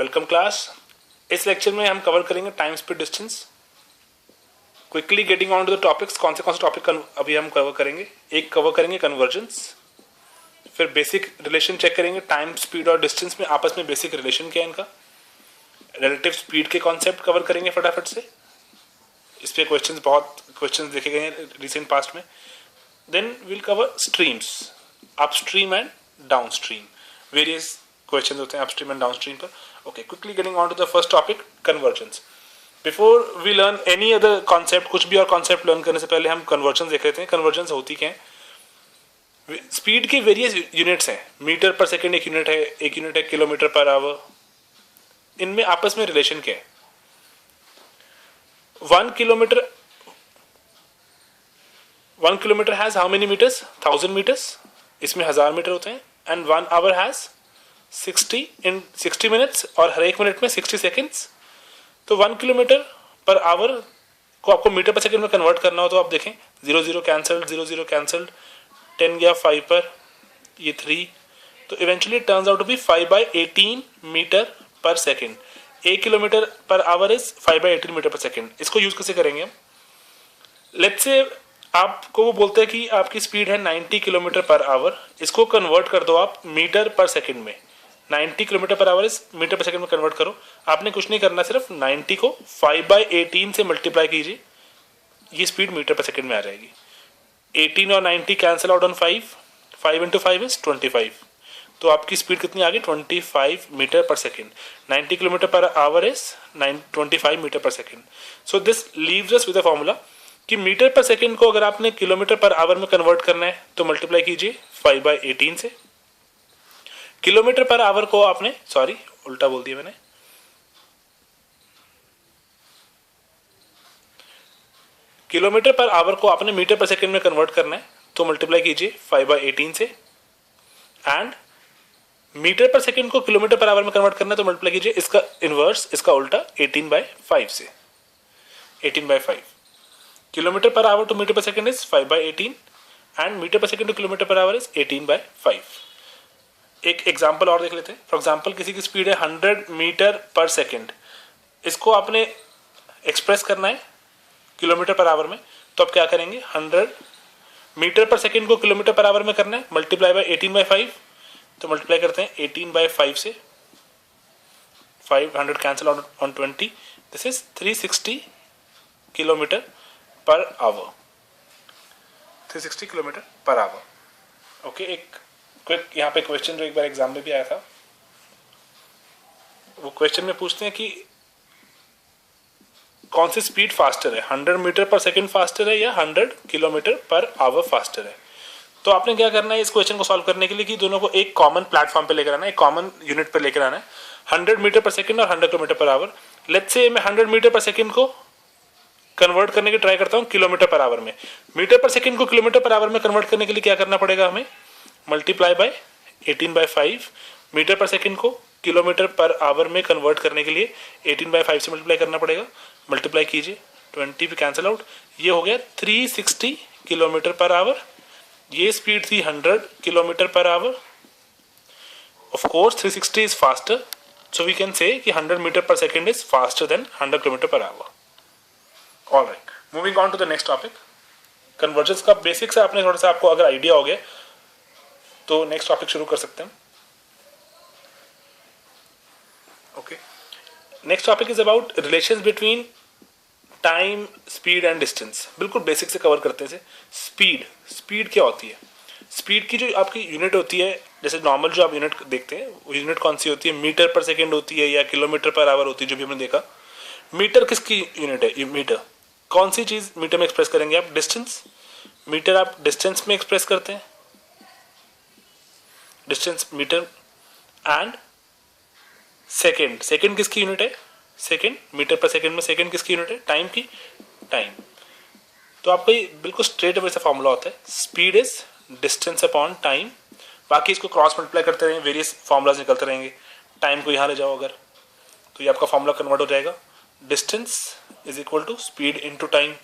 Welcome class. इस lecture में हम कवर करेंगे time speed distance. Quickly getting on to the topics. कौन से टॉपिक अभी हम कवर करेंगे? एक कवर करेंगे कन्वर्जेंस, फिर बेसिक रिलेशन चेक करेंगे टाइम स्पीड और डिस्टेंस में आपस में बेसिक रिलेशन क्या है इनका। रिलेटिव स्पीड के कॉन्सेप्ट कवर करेंगे फटाफट से, इस पे बहुत क्वेश्चंस देखे गए हैं रिसेंट पास्ट में। Then will cover streams, upstream and downstream. Various question होते हैं अपस्ट्रीम एंड डाउनस्ट्रीम पर। Okay, quickly getting on to the first topic, convergence. Before we learn any other concept, कुछ भी और कॉन्सेप्ट लर्न करने से पहले हम कन्वर्जेंस देख लेते हैं। कन्वर्जेंस होती क्या है? स्पीड के वेरियस यूनिट्स हैं। मीटर पर सेकेंड एक यूनिट है किलोमीटर पर आवर। इनमें आपस में रिलेशन क्या है? 1 kilometre has how many metres? 1000 metres. इसमें 1000 मीटर होते हैं। एंड 1 आवर हैज 60 मिनट्स, और हर एक मिनट में 60 सेकेंड्स। तो 1 किलोमीटर पर आवर को आपको मीटर पर सेकेंड में कन्वर्ट करना हो तो आप देखें 0 कैंसल्ड, 0 कैंसल्ड, 10 गया 5 पर, ये 3, तो eventually turns out to be 5/18 metre per second. 1 kilometre per hour is 5/18 metre per second. इसको यूज कैसे करेंगे हम? लेट्स से आपको वो बोलते हैं कि आपकी स्पीड है 90 किलोमीटर पर आवर, इसको कन्वर्ट कर दो आप मीटर पर सेकेंड में। 90 किलोमीटर पर आवर इस मीटर पर सेकंड में कन्वर्ट करो। आपने कुछ नहीं करना, सिर्फ 90 को 5/18 से मल्टीप्लाई कीजिए, ये स्पीड मीटर पर सेकंड में आ जाएगी। 18 और 90 cancel out on 5 into 5 is 25। तो आपकी स्पीड कितनी आ गई? 25 metre per second. 90 kilometre per hour is 25 metre per second. So this leaves us with a formula कि मीटर पर सेकंड को अगर आपने किलोमीटर पर आवर में कन्वर्ट करना है तो मल्टीप्लाई कीजिए 5/18 से। किलोमीटर पर आवर को आपने, सॉरी उल्टा बोल दिया मैंने, किलोमीटर पर आवर को आपने मीटर पर सेकंड में कन्वर्ट करना है तो मल्टीप्लाई कीजिए 5/18 से। एंड मीटर पर सेकंड को किलोमीटर पर आवर में कन्वर्ट करना है तो मल्टीप्लाई कीजिए इसका इनवर्स, इसका उल्टा 18/5 से। 18/5 kilometre per hour to metre per second is 5/18 and metre per second to kilometre per hour is 18/5। एक एग्जाम्पल और देख लेते हैं। फॉर एग्जाम्पल किसी की स्पीड है 100 मीटर पर सेकेंड, इसको आपने एक्सप्रेस करना है किलोमीटर पर आवर में, तो आप क्या करेंगे? 100 मीटर पर सेकेंड को किलोमीटर पर आवर में करना है, मल्टीप्लाई बाय 18/5। तो मल्टीप्लाई करते हैं 18/5 से, 500 cancel out on 20, this is 360 kilometre per our. 360 kilometre per our. Okay, एक क्विक यहाँ पे क्वेश्चन जो एक बार एग्जाम में भी आया था, वो क्वेश्चन में पूछते हैं कि कौन सी स्पीड फास्टर है, 100 मीटर पर सेकंड फास्टर है या 100 किलोमीटर पर आवर फास्टर है। तो आपने क्या करना है इस क्वेश्चन को सॉल्व करने के लिए कि दोनों को एक कॉमन प्लेटफॉर्म पे लेकर आना है, एक कॉमन यूनिट पर लेकर आना है। 100 मीटर पर सेकंड और 100 kilometre per our. Let's say मैं 100 मीटर पर सेकंड को कन्वर्ट करने की ट्राई करता हूँ किलोमीटर पर आवर में। मीटर पर सेकंड को किलोमीटर पर आवर में कन्वर्ट करने के लिए क्या करना पड़ेगा हमें? Multiply by 18/5। Metre per second को किलोमीटर पर आवर में कन्वर्ट करने के लिए 18/5 से मल्टीप्लाई करना पड़ेगा। मल्टीप्लाई कीजिए, 20 पे कैंसिल आउट, ये हो गया 360 किलोमीटर पर आवर। ये स्पीड थी 100 kilometre per hour. Of course 360 is faster, so we can say कि 100 metre per second is faster than 100 kilometre per hour. Alright, moving on to the next topic, convergence का basic से आपने थोड़ा सा, आपको अगर आइडिया हो गया तो नेक्स्ट टॉपिक शुरू कर सकते हैं। Okay, next topic is about relations between time, speed and distance. बिल्कुल बेसिक से कवर करते हैं। स्पीड क्या होती है? स्पीड की जो आपकी यूनिट होती है, जैसे नॉर्मल जो आप यूनिट देखते हैं वो यूनिट कौन सी होती है? मीटर पर सेकेंड होती है या किलोमीटर पर आवर होती है, जो भी हमने देखा। मीटर किसकी यूनिट है? मीटर कौन सी चीज मीटर में एक्सप्रेस करेंगे आप? डिस्टेंस। मीटर आप डिस्टेंस में एक्सप्रेस करते हैं, डिस्टेंस मीटर। एंड सेकेंड किसकी यूनिट है? सेकेंड। मीटर पर सेकेंड में सेकेंड किसकी यूनिट है? टाइम की, टाइम। तो आपका ये बिल्कुल स्ट्रेट अवे से फॉर्मूला होता है, speed is distance upon time. बाकी इसको क्रॉस मल्टीप्लाई करते रहेंगे, वेरियस फॉर्मूलाज निकलते रहेंगे। टाइम को यहाँ ले जाओ अगर, तो ये आपका फॉर्मूला कन्वर्ट हो जाएगा, distance is equal to speed into time.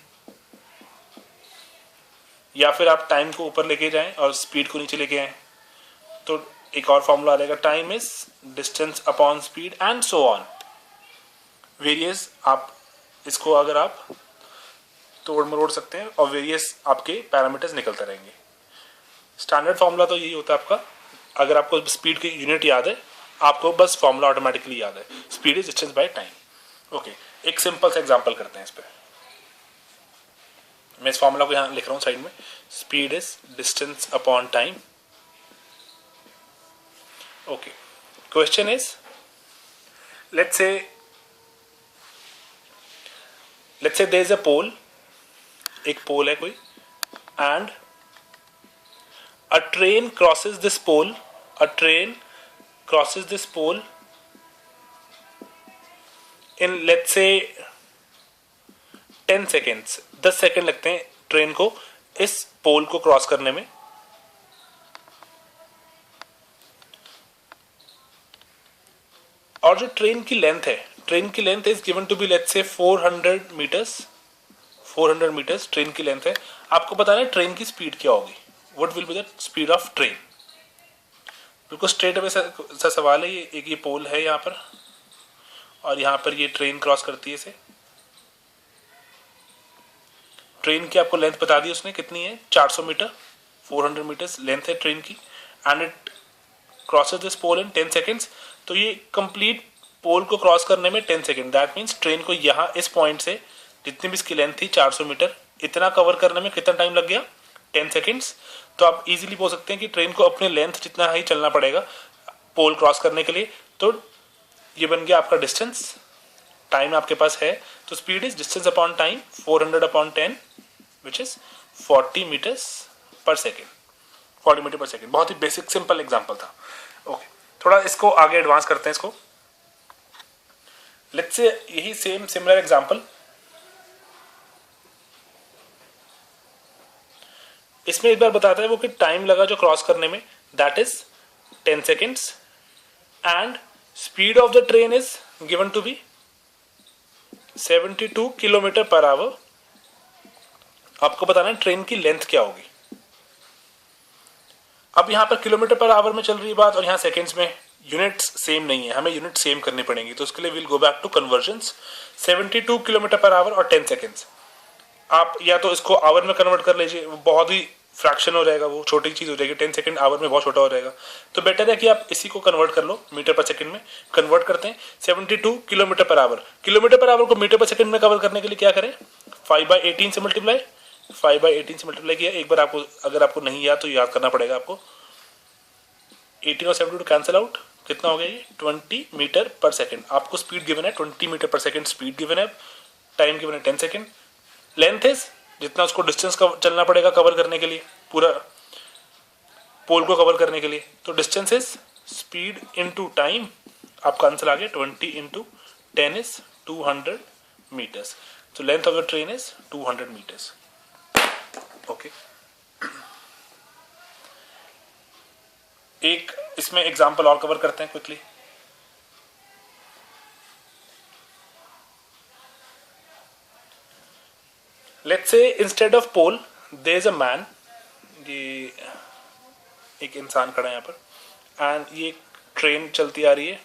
या फिर आप टाइम को ऊपर लेके जाएं और स्पीड को नीचे लेके आए, तो एक और फॉर्मूला आ जाएगा, time is distance upon speed and so on. Various आप इसको अगर आप तोड़ मरोड़ सकते हैं और वेरियस आपके पैरामीटर्स निकलते रहेंगे। स्टैंडर्ड फॉर्मूला तो यही होता है आपका। अगर आपको स्पीड की यूनिट याद है, आपको बस फॉर्मूला ऑटोमेटिकली याद है, speed is distance by time. Okay, एक सिंपल सा एग्जांपल करते हैं इस पर। मैं इस फॉर्मूला को यहाँ लिख रहा हूँ साइड में, speed is distance upon time. Okay, question is, let's say there is a pole, एक पोल है कोई, and a train crosses this pole, a train crosses this pole in let's say 10 seconds, 10 second लगते हैं train को इस पोल को cross करने में। और जो ट्रेन की लेंथ है, ट्रेन की length is given to be let's say 400 metres, 400 metres train की लेंथ है। आपको बताना है ट्रेन की स्पीड क्या होगी, what will be the speed of train. बिल्कुल स्ट्रेट अवे सा सवाल है ये। एक ये पोल है यहाँ पर और यहाँ पर ये ट्रेन क्रॉस करती है इसे। ट्रेन की आपको लेंथ बता दी उसने कितनी है, 400 मीटर, 400 मीटर्स लेंथ है ट्रेन की, and it crosses this pole in 10 seconds. तो ये कंप्लीट पोल को क्रॉस करने में 10 सेकेंड, दैट मीन्स ट्रेन को यहाँ इस पॉइंट से जितनी भी इसकी लेंथ थी 400 मीटर, इतना कवर करने में कितना टाइम लग गया, 10 सेकेंड्स। तो आप इजीली बोल सकते हैं कि ट्रेन को अपने लेंथ जितना ही चलना पड़ेगा पोल क्रॉस करने के लिए। तो ये बन गया आपका डिस्टेंस, टाइम आपके पास है, तो speed is distance upon time, 400 upon 10 which is 40 metres per second, 40 metre per second. बहुत ही बेसिक सिंपल एग्जाम्पल था। ओके, थोड़ा इसको आगे एडवांस करते हैं इसको। लेट्स से यही सेम सिमिलर एग्जाम्पल, इसमें एक बार बताता है वो कि टाइम लगा जो क्रॉस करने में, that is 10 seconds, and speed of the train is given to be 72 kilometre per hour. आपको बताना है ट्रेन की लेंथ क्या होगी। अब यहां पर किलोमीटर पर आवर में चल रही बात और यहां सेकेंड्स में, यूनिट्स सेम नहीं है, हमें यूनिट सेम करनी पड़ेंगी। तो उसके लिए will go back to convergence. 72 kilometre per hour और 10 सेकेंड्स, आप या तो इसको आवर में कन्वर्ट कर लीजिए, वो बहुत ही फ्रैक्शन हो जाएगा, वो छोटी चीज हो जाएगी, 10 सेकंड आवर में बहुत छोटा हो जाएगा। तो बेटर है कि आप इसी को कन्वर्ट कर लो, मीटर पर सेकंड में कन्वर्ट करते हैं। 72 kilometre per our, kilometre per our को मीटर पर सेकंड में कवर करने के लिए क्या करें, 5/18 से मल्टीप्लाई, 5/18 से मल्टीप्लाई किया। एक बार आपको अगर आपको नहीं याद तो याद करना पड़ेगा आपको। 18 और 72 कैंसिल आउट, कितना हो गया ये, 20 मीटर पर सेकंड। आपको स्पीड गिवन है 20 metre per second speed given है, टाइम गिवन है 10 सेकंड, लेंथ इज जितना उसको डिस्टेंस चलना पड़ेगा कवर करने के लिए, पूरा पोल को कवर करने के लिए। तो distance is speed into time, आपका आंसर आ गया 20 इंटू 10 इज 200 मीटर्स। तो length of the train is 200 metres. Okay, एक इसमें एग्जांपल और कवर करते हैं quickly. Let's say instead of pole there is a man, ये एक इंसान खड़ा है यहाँ पर, एंड ये ट्रेन चलती आ रही है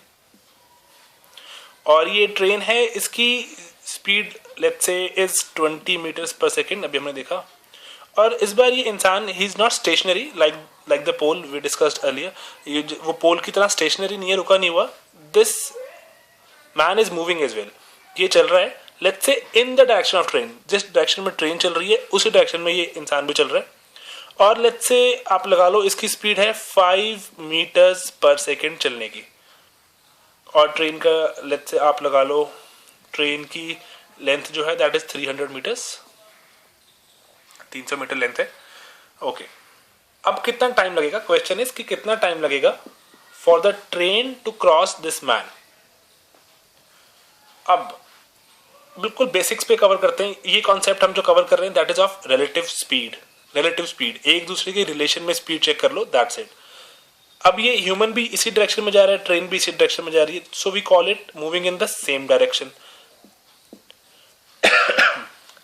और ये ट्रेन है, इसकी speed let's say is 20 metres per second, अभी हमने देखा। और इस बार ये इंसान, he is not stationary like the pole we discussed earlier, ये वो पोल की तरह स्टेशनरी नहीं है, रुका नहीं हुआ। This man is moving as well, ये चल रहा है let's say in the direction of train, जिस डायरेक्शन में ट्रेन चल रही है उसी डायरेक्शन में ये इंसान भी चल रहा है। और लेट्स से आप लगा लो इसकी स्पीड है 5 मीटर्स पर सेकेंड चलने की, और ट्रेन का लेट्स से आप लगा लो ट्रेन की लेंथ जो है that is 300 metres, 300 metre length है। ओके, अब कितना टाइम लगेगा, क्वेश्चन इज कि कितना टाइम लगेगा for the train to cross this man. अब बिल्कुल बेसिक्स पे कवर करते हैं। ये कॉन्सेप्ट हम जो कवर कर रहे हैं that is of relative speed, relative speed, एक दूसरे के रिलेशन में स्पीड चेक कर लो, दैट्स इट। अब ये ह्यूमन भी इसी डायरेक्शन में जा रहा है, ट्रेन भी इसी डायरेक्शन में जा रही है, so we call it moving in the same direction.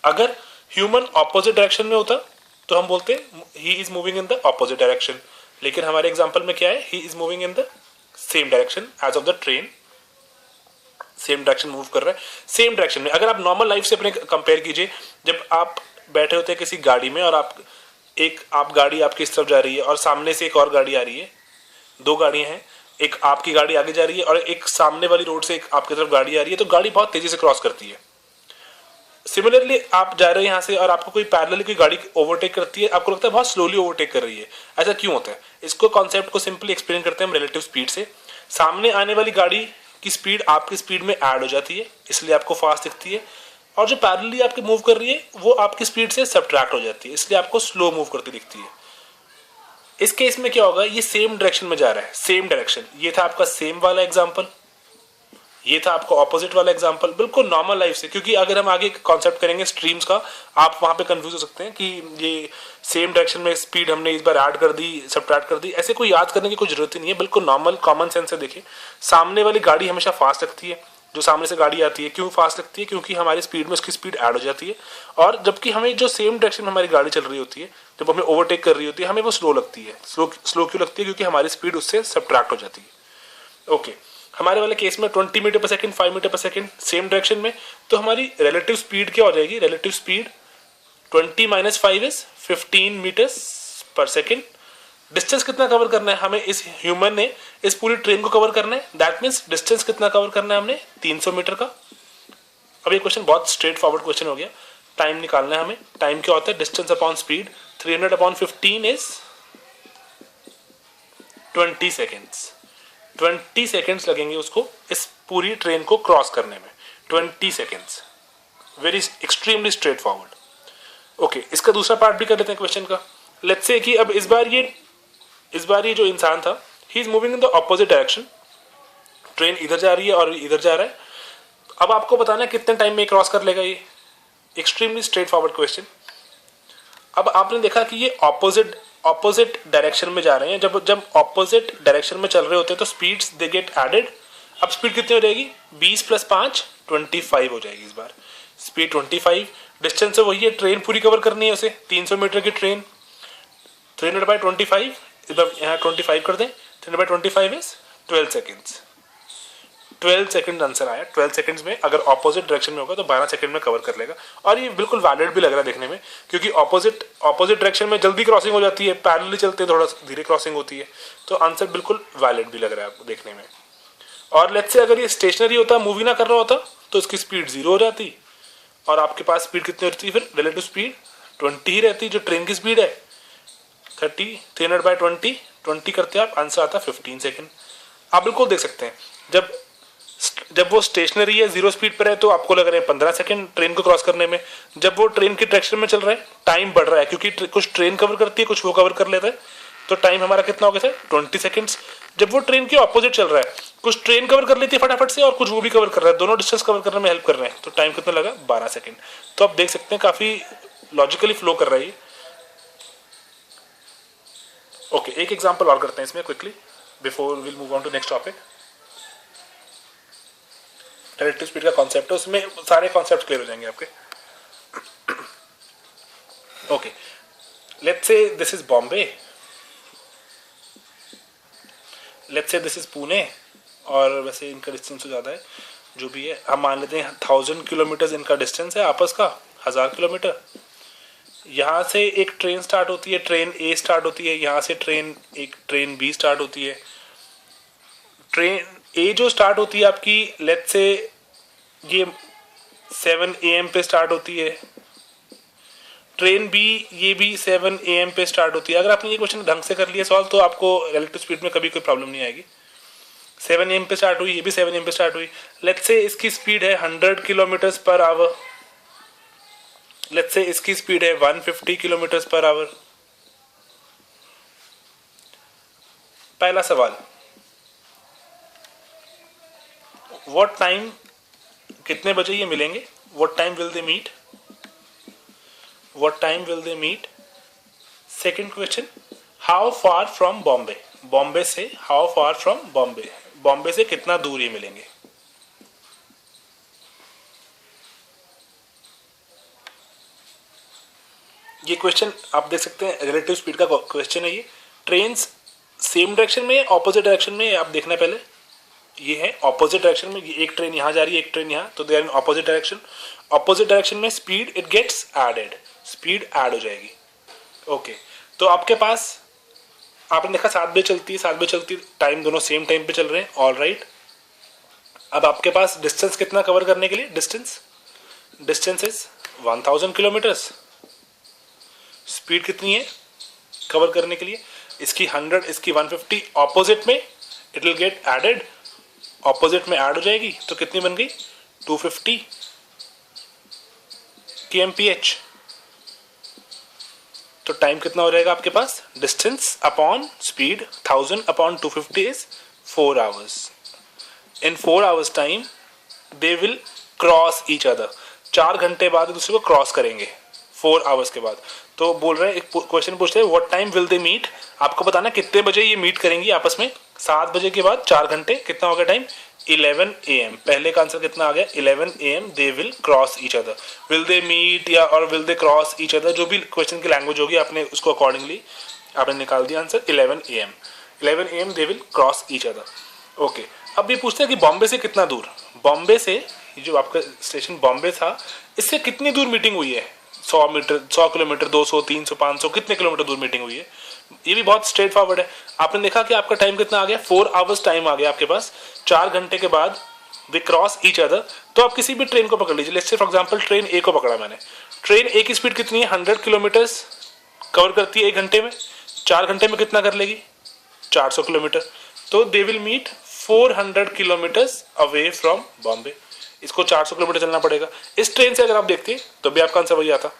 अगर ह्यूमन ऑपोजिट डायरेक्शन में होता तो हम बोलते he is moving in the opposite direction, लेकिन हमारे एग्जाम्पल में क्या है, he is moving in the same direction as of the train, same direction move कर रहा है, सेम डायरेक्शन में। अगर आप नॉर्मल लाइफ से अपने कंपेयर कीजिए, जब आप बैठे होते हैं किसी गाड़ी में और आप गाड़ी आपकी इस तरफ जा रही है और सामने से एक और गाड़ी आ रही है, दो गाड़ियां हैं, एक आपकी गाड़ी आगे जा रही है और एक सामने वाली रोड से एक आपकी तरफ गाड़ी आ रही है, तो गाड़ी बहुत तेजी से क्रॉस करती है। सिमिलरली आप जा रहे हैं यहाँ से और आपको कोई पैरेलल कोई गाड़ी ओवरटेक करती है, आपको लगता है बहुत स्लोली ओवरटेक कर रही है। ऐसा क्यों होता है? इसको कॉन्सेप्ट को सिंपली एक्सप्लेन करते हैं हम रिलेटिव स्पीड से। सामने आने वाली गाड़ी की स्पीड आपकी स्पीड में ऐड हो जाती है, इसलिए आपको फास्ट दिखती है, और जो पैरेलली आपकी मूव कर रही है वो आपकी स्पीड से सब्ट्रैक्ट हो जाती है, इसलिए आपको स्लो मूव करती दिखती है। इस केस में क्या होगा, ये सेम डायरेक्शन में जा रहा है, सेम डायरेक्शन। ये था आपका सेम वाला एग्जांपल, ये था आपका ऑपोजिट वाला एग्जांपल, बिल्कुल नॉर्मल लाइफ से। क्योंकि अगर हम आगे कॉन्सेप्ट करेंगे स्ट्रीम्स का, आप वहां पे कंफ्यूज हो सकते हैं कि ये सेम डायरेक्शन में स्पीड हमने इस बार ऐड कर दी, सब्ट्रैक्ट कर दी, ऐसे कोई याद करने की कोई जरूरत ही नहीं है, बिल्कुल नॉर्मल कॉमन सेंस से देखिए। सामने वाली गाड़ी हमेशा फास्ट लगती है, जो सामने से गाड़ी आती है क्यों फास्ट लगती है, क्योंकि हमारी स्पीड में उसकी स्पीड ऐड हो जाती है, और जबकि हमें जो सेम डायरेक्शन में हमारी गाड़ी चल रही होती है, जब हमें ओवरटेक कर रही होती है, हमें वो स्लो लगती है। स्लो क्यों लगती है? क्योंकि हमारी स्पीड उससे सब्ट्रैक्ट हो जाती है। ओके, हमारे वाले केस में 20 metre per second, 5 metre per second same direction में, तो हमारी रिलेटिव स्पीड क्या हो जाएगी? Relative speed 20 minus 5 is 15 metres per second. Distance कितना कवर करना है हमें? इस ह्यूमन ने इस पूरी ट्रेन को कवर करना है, दैट मीन्स डिस्टेंस कितना कवर करना है हमने? 300 मीटर का। अब ये क्वेश्चन बहुत स्ट्रेट फॉरवर्ड क्वेश्चन हो गया। टाइम निकालना है हमें। टाइम क्या होता है? Distance upon speed. 300 upon 15 is 20 seconds. 20 seconds लगेंगे उसको इस पूरी ट्रेन को क्रॉस करने में, 20 seconds. Very extremely straight forward. Okay, इसका दूसरा पार्ट भी कर लेते हैं क्वेश्चन का। लेट्स से कि अब इस बार ये जो इंसान था, ही is moving in the opposite direction. Train इधर जा रही है और इधर जा रहा है। अब आपको बताना है कितने टाइम में क्रॉस कर लेगा ये। Extremely straight forward question. अब आपने देखा कि ये ऑपोजिट डायरेक्शन में जा रहे हैं। जब ऑपोजिट डायरेक्शन में चल रहे होते हैं तो स्पीड्स दे गेट एडेड। अब स्पीड कितनी हो जाएगी? 20 प्लस 5 25 हो जाएगी इस बार। स्पीड 25, डिस्टेंस से वही है, ट्रेन पूरी कवर करनी है उसे, 300 मीटर की ट्रेन। 300 बाई 25, यहाँ 25 कर दें, 300 by 25 is 12 seconds. 12 second answer आया। 12 सेकंड्स में अगर ऑपोजिट डायरेक्शन में होगा तो 12 सेकंड में कवर कर लेगा। और ये बिल्कुल वैलिड भी लग रहा है देखने में, क्योंकि ऑपोजिट डायरेक्शन में जल्दी क्रॉसिंग हो जाती है, पैरेलली चलते हैं थोड़ा धीरे क्रॉसिंग होती है। तो आंसर बिल्कुल वैलिड भी लग रहा है आपको देखने में। और लेट्स से अगर ये स्टेशनरी होता, मूवी ना कर रहा होता, तो इसकी स्पीड 0 हो जाती और आपके पास स्पीड कितनी होती है फिर? रिलेटिव स्पीड 20 ही रहती, जो ट्रेन की स्पीड है 30। 300 बाई 20 करते हैं आप, आंसर आता है 15 सेकेंड। आप बिल्कुल देख सकते हैं जब वो स्टेशनरी है, 0 स्पीड पर है, तो आपको लग रहे हैं 15 सेकंड ट्रेन को क्रॉस करने में। जब वो ट्रेन की डायरेक्शन में चल रहा है, टाइम बढ़ रहा है, क्योंकि कुछ ट्रेन कवर करती है, कुछ वो कवर कर लेता है, तो टाइम हमारा कितना हो गया था? 20 सेकंड्स। जब वो ट्रेन के ऑपोजिट चल रहा है, कुछ ट्रेन कवर कर लेती है फटाफट से और कुछ वो भी कवर कर रहा है, दोनों डिस्टेंस कवर करने में हेल्प कर रहे हैं, तो टाइम कितना लगा? 12 सेकंड। तो आप देख सकते हैं काफी लॉजिकली फ्लो कर रहा है। ओके, एक एग्जाम्पल और करते हैं इसमें quickly before will move on to next topic. Relative speed का कॉन्सेप्ट है, उसमें सारे कॉन्सेप्ट क्लियर हो जाएंगे आपके। Okay, let's say this is Bombay, let's say this is Pune, और वैसे इनका डिस्टेंस तो ज़्यादा है, जो भी है हम मान लेते हैं 1000 किलोमीटर इनका डिस्टेंस है आपस का, 1000 किलोमीटर। यहाँ से एक ट्रेन स्टार्ट होती है, ट्रेन ए स्टार्ट होती है, यहाँ से ट्रेन बी स्टार्ट होती है। ट्रेन ए जो स्टार्ट होती है आपकी, लेट्स से ये 7 AM पे स्टार्ट होती है। ट्रेन बी ये भी 7 AM पे स्टार्ट होती है। अगर आपने ये क्वेश्चन ढंग से कर लिया सॉल्व, तो आपको रिलेटिव स्पीड में कभी कोई प्रॉब्लम नहीं आएगी। 7 AM पे स्टार्ट हुई, ये भी 7 AM पे स्टार्ट हुई। लेट्स से इसकी स्पीड है 100 kilometre per our. Let's say इसकी स्पीड है 150 किलोमीटर पर आवर। पहला सवाल, व्हाट टाइम, कितने बजे ये मिलेंगे? What time will they meet? What time will they meet? Second question, how far from Bombay? Bombay से how far from Bombay? Bombay से कितना दूर ये मिलेंगे? ये क्वेश्चन आप देख सकते हैं, रिलेटिव स्पीड का क्वेश्चन है ये। ट्रेन्स सेम डायरेक्शन में ऑपोजिट डायरेक्शन में, आप देखना पहले, ये है ऑपोजिट डायरेक्शन में, ये एक ट्रेन यहाँ जा रही है, एक ट्रेन यहाँ, तो they are in opposite direction. Opposite direction में speed it gets added, speed add हो जाएगी। ओके, तो आपके पास आपने देखा 7 बजे चलती है, 7 बजे चलती है, टाइम दोनों सेम टाइम पे चल रहे हैं, ऑल राइट। अब आपके पास डिस्टेंस कितना कवर करने के लिए, डिस्टेंस इज 1000 किलोमीटर्स। स्पीड कितनी है कवर करने के लिए, इसकी 100, इसकी 150, ऑपोजिट में it will get added, opposite में ऐड हो जाएगी, तो कितनी बन गई 250 kmph। तो टाइम कितना हो जाएगा आपके पास, distance upon speed 1000 upon 250 is 4 hours। In 4 hours time they will cross each other, 4 घंटे बाद दूसरे को क्रॉस करेंगे 4 hours के बाद। तो बोल रहे हैं, एक क्वेश्चन पूछते हैं what time will they meet, आपको बताना कितने बजे ये मीट करेंगी आपस में। 7 बजे के बाद 4 घंटे, कितना हो गया टाइम 11 AM। पहले का आंसर कितना आ गया 11 AM, they will cross each other. Will they meet या और will they cross each other, जो भी क्वेश्चन की लैंग्वेज होगी आपने उसको अकॉर्डिंगली आपने निकाल दिया answer 11 AM। 11 AM they will cross each other. Okay, अब ये पूछते हैं कि बॉम्बे से कितना दूर, बॉम्बे से जो आपका स्टेशन बॉम्बे था, इससे कितनी दूर मीटिंग हुई है, 100 मीटर, 100 किलोमीटर, 200, 300, 500, कितने किलोमीटर दूर मीटिंग हुई है। ये भी बहुत स्ट्रेट फॉरवर्ड है। आपने देखा कि आपका टाइम कितना आ गया, 4 hours टाइम आ गया आपके पास। 4 घंटे के बाद वे क्रॉस ईच अदर, तो आप किसी भी ट्रेन को पकड़ लीजिए। Let's say for example train ए को पकड़ा मैंने, ट्रेन ए की स्पीड कितनी है, 100 किलोमीटर्स कवर करती है 1 घंटे में। 4 घंटे में कितना कर लेगी, 400 किलोमीटर। तो they will meet 400 kilometres away from Bombay. इसको 400 किलोमीटर चलना पड़ेगा। इस ट्रेन से अगर आप देखते हैं तो भी आपका आंसर वही आता।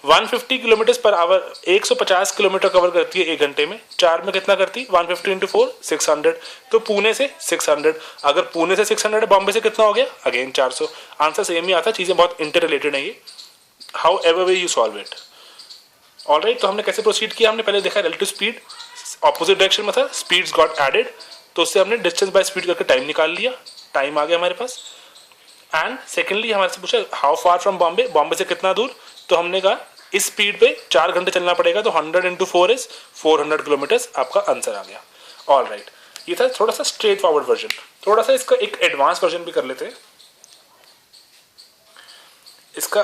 150 kilometre per our, 150 kilometre cover करती है 1 घंटे में। 4 में कितना करती, 150 इंटू 4 600। तो पुणे से 600, अगर पुणे से 600 है, बॉम्बे से कितना हो गया, अगेन 400। आंसर सेम ही आता, चीजें बहुत इंटर रिलेटेड है ये, how ever way you solve it. Alright, तो हमने कैसे प्रोसीड किया, हमने पहले देखा रिलेटिव स्पीड ऑपोजिट डायरेक्शन में था, स्पीड्स गॉट एडेड, तो उससे हमने डिस्टेंस बाय स्पीड करके टाइम निकाल लिया, टाइम आ गया हमारे पास। एंड सेकेंडली हमारे से पूछा how far from Bombay, Bombay से कितना दूर, तो हमने कहा इस स्पीड पे 4 घंटे चलना पड़ेगा, तो 100 इंटू 4 इज 400 किलोमीटर, आपका आंसर आ गया। ऑल राइट, ये था थोड़ा सा स्ट्रेट फॉरवर्ड वर्जन। थोड़ा सा इसका एक एडवांस वर्जन भी कर लेते हैं, इसका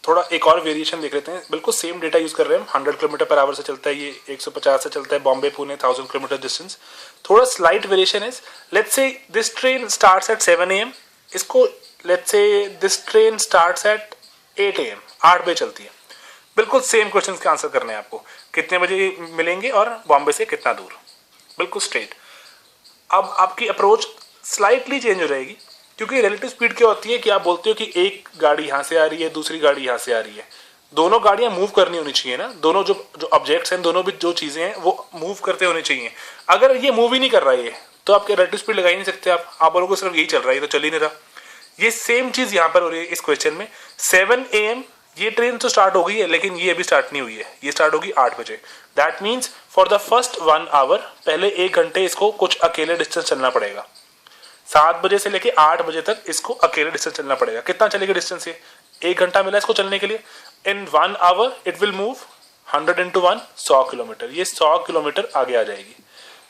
थोड़ा एक और वेरिएशन देख लेते हैं। बिल्कुल सेम डेटा यूज कर रहे हैं हम, 100 किलोमीटर पर आवर से चलता है, ये 150 से चलता है, बॉम्बे पुणे 1000 किलोमीटर डिस्टेंस। थोड़ा slight variation is, let's say this train starts at 7 AM, इसको let's say this train starts at 8 AM, 8 बजे चलती है। बिल्कुल सेम क्वेश्चंस के आंसर करने हैं आपको, कितने बजे मिलेंगे और बॉम्बे से कितना दूर, बिल्कुल स्ट्रेट। अब आपकी अप्रोच स्लाइटली चेंज हो जाएगी, क्योंकि रिलेटिव स्पीड क्या होती है कि आप बोलते हो कि एक गाड़ी यहाँ से आ रही है, दूसरी गाड़ी यहाँ से आ रही है, दोनों गाड़ियाँ मूव करनी होनी चाहिए ना, दोनों जो ऑब्जेक्ट्स हैं, दोनों भी जो चीज़ें हैं वो मूव करते होने चाहिए। अगर ये मूव ही नहीं कर रहा है तो आपके रिलेटिव स्पीड लगा ही नहीं सकते आप बोलोगे सिर्फ यही चल रहा है, तो चल ही नहीं रहा। ये सेम चीज़ यहाँ पर हो रही है इस क्वेश्चन में। 7 AM ये ट्रेन तो स्टार्ट हो गई है, लेकिन ये अभी स्टार्ट नहीं हुई है, ये स्टार्ट होगी 8 बजे। That means for the first 1 hour, पहले 1 घंटे इसको कुछ अकेले डिस्टेंस चलना पड़ेगा। 7 बजे से लेके 8 बजे तक इसको अकेले डिस्टेंस चलना पड़ेगा। कितना चलेगा डिस्टेंस, ये 1 घंटा मिला इसको चलने के लिए। इन 1 hour it will move 100 into 1 100 kilometre, ये 100 किलोमीटर आगे आ जाएगी,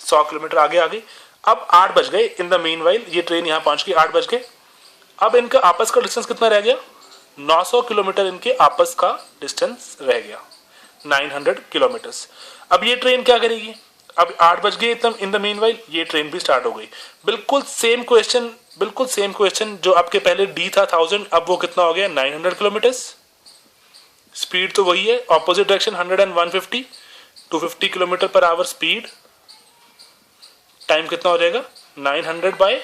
100 किलोमीटर आगे आ गई। अब 8 बज गए, इन द मीन वाइल ये ट्रेन यहाँ पहुंच गई, 8 बज गए। अब इनका आपस का डिस्टेंस कितना रह गया, 900 किलोमीटर इनके आपस का डिस्टेंस रह गया, 900 किलोमीटर्स। अब ये ट्रेन क्या करेगी, अब 8 बज गए एकदम, इन द मीनवाइल ये ट्रेन भी स्टार्ट हो गई। बिल्कुल सेम क्वेश्चन जो आपके पहले डी था 1000, अब वो कितना हो गया 900 किलोमीटर्स। स्पीड तो वही है, opposite direction 100 and 150, 250 kilometre per our speed. Time कितना हो जाएगा 900 बाय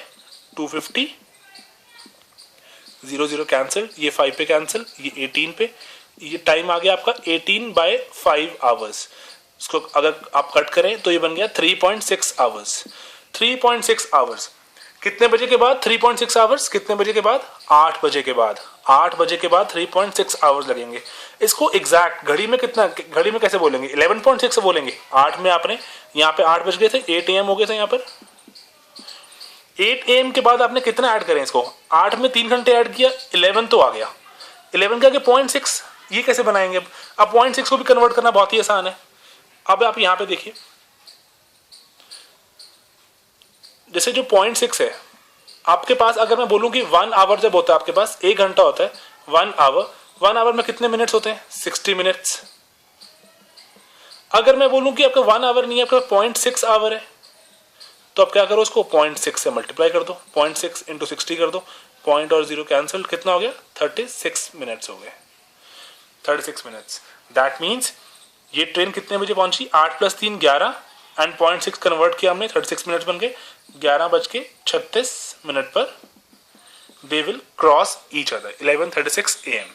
250, 0 कैंसिल, ये 5 पे कैंसिल, ये 18 पे, ये टाइम आ गया आपका 18 बाय 5 आवर्स। इसको अगर आप कट करें तो ये बन गया 3.6 आवर्स। 3.6 आवर्स कितने बजे के बाद, 3.6 आवर्स कितने बजे के बाद, 8 बजे के बाद। 8 बजे के बाद 3.6 आवर्स लगेंगे। इसको एग्जैक्ट घड़ी में कितना, घड़ी में कैसे बोलेंगे, 11.6 बोलेंगे। 8 में आपने यहाँ पे 8 बज गए थे, 8 AM हो गए थे यहाँ पर। 8 AM के बाद आपने कितना ऐड करें इसको, 8 में 3 घंटे ऐड किया, 11 तो आ गया। 11 का 0.6, ये कैसे बनाएंगे अब 0.6 को भी कन्वर्ट करना बहुत ही आसान है। अब आप यहाँ पे देखिए, जैसे जो 0.6 है आपके पास, अगर मैं बोलूं कि 1 आवर जब होता है आपके पास, 1 घंटा होता है, 1 आवर में कितने मिनट्स होते हैं? 60 मिनट्स। अगर मैं बोलूं कि आपका 1 आवर नहीं है, आपका 0.6 आवर है, तो आप क्या करो, उसको 0.6 से मल्टीप्लाई कर दो, 0.6 इंटू 60 कर दो, पॉइंट और जीरो कैंसिल, कितना हो गया? 36 मिनट्स हो गए, 36 मिनट्स। दैट मीन्स ये ट्रेन कितने बजे पहुंची? 8 + 3 11 एंड 0.6 कन्वर्ट किया हमने, 36 मिनट्स बन गए। 11:36 पर दे will cross each other, 11:36 AM।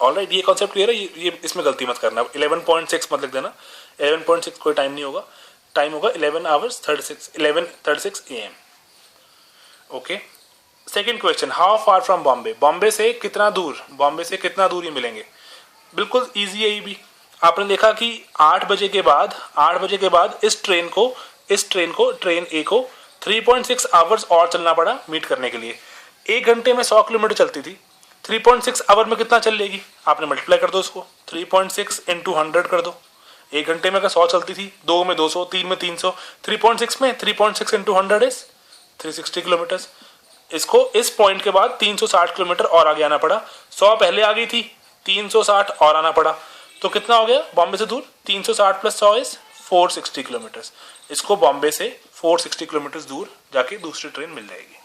Alright, ये कॉन्सेप्ट क्लियर है? ये इसमें गलती मत करना, 11.6 मत लिख देना, 11.6 कोई टाइम नहीं होगा, टाइम होगा 11:36 AM। Okay, second question, how far from Bombay? Bombay से कितना दूर, बॉम्बे से कितना दूर ये मिलेंगे? बिल्कुल ईजी है ये भी। आपने देखा कि 8 बजे के बाद इस ट्रेन को ट्रेन ए को 3.6 आवर्स और चलना पड़ा मीट करने के लिए। 1 घंटे में 100 किलोमीटर चलती थी, 3.6 आवर में कितना चल लेगी? आपने मल्टीप्लाई कर दो उसको, 3.6 इंटू 100 कर दो। 1 घंटे में अगर 100 चलती थी, 2 में 200, 3 में 300, 3.6 इंटू 100 इज 360 किलोमीटर्स। इसको इस पॉइंट के बाद 360 किलोमीटर और आगे आना पड़ा। 100 पहले आ गई थी, 360 और आना पड़ा, तो कितना हो गया बॉम्बे से दूर? 360 + 100 इज 460 किलोमीटर्स। इसको बॉम्बे से 460 किलोमीटर्स दूर जाके दूसरी ट्रेन मिल जाएगी।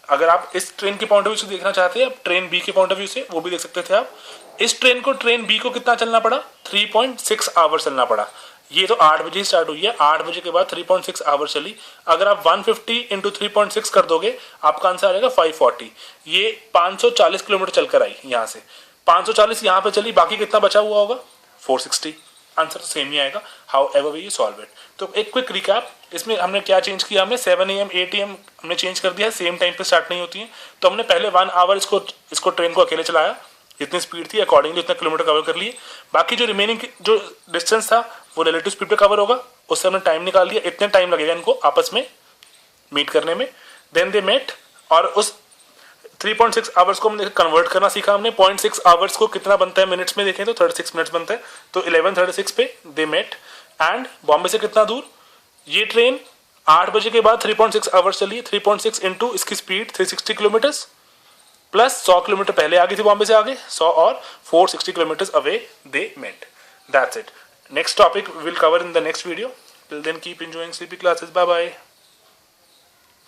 अगर आप इस ट्रेन के पॉइंट ऑफ व्यू से देखना चाहते हैं, ट्रेन बी के पॉइंट ऑफ व्यू से, वो भी देख सकते थे आप। इस ट्रेन बी को कितना चलना पड़ा? 3.6 आवर चलना पड़ा। ये तो 8 बजे स्टार्ट हुई है, 8 बजे के बाद 3.6 आवर चली। अगर आप 150 इंटू 3.6 कर दोगे, आपका आंसर आएगा 540। ये 540 किलोमीटर चलकर आई यहाँ से, 540 यहाँ पे चली, बाकी कितना बचा हुआ होगा? 460। आंसर तो सेम ही आएगा, however we you solve it. तो एक क्विक रिकैप, इसमें हमने क्या चेंज किया? हमने 7 AM 8 AM हमने चेंज कर दिया, सेम टाइम पे स्टार्ट नहीं होती है। तो हमने पहले 1 आवर इसको ट्रेन को अकेले चलाया, जितनी स्पीड थी अकॉर्डिंगली उतना किलोमीटर कवर कर लिए। बाकी जो रिमेनिंग जो डिस्टेंस था वो रिलेटिव स्पीड पे कवर होगा, उससे हमने टाइम निकाल दिया, इतने टाइम लगेगा इनको आपस में मीट करने में। देन दे मेट, और उस 3.6 आवर्स को हमने कन्वर्ट करना सीखा हमने। 0.6 आवर्स को कितना बनता है मिनट्स में देखें तो 36 मिनट्स बनता है। तो 11:36 पे दे मेट। एंड बॉम्बे से कितना दूर? ये ट्रेन 8 बजे के बाद 3.6 आवर्स चली, 3.6 इंटू इसकी स्पीड 360 किलोमीटर्स प्लस 100 किलोमीटर पहले आ गई थी बॉम्बे से आगे, 100 और 460 kilometres away they met. That's it. Next topic we will cover in the next video. Till then, keep enjoying sleepy classes. Bye bye.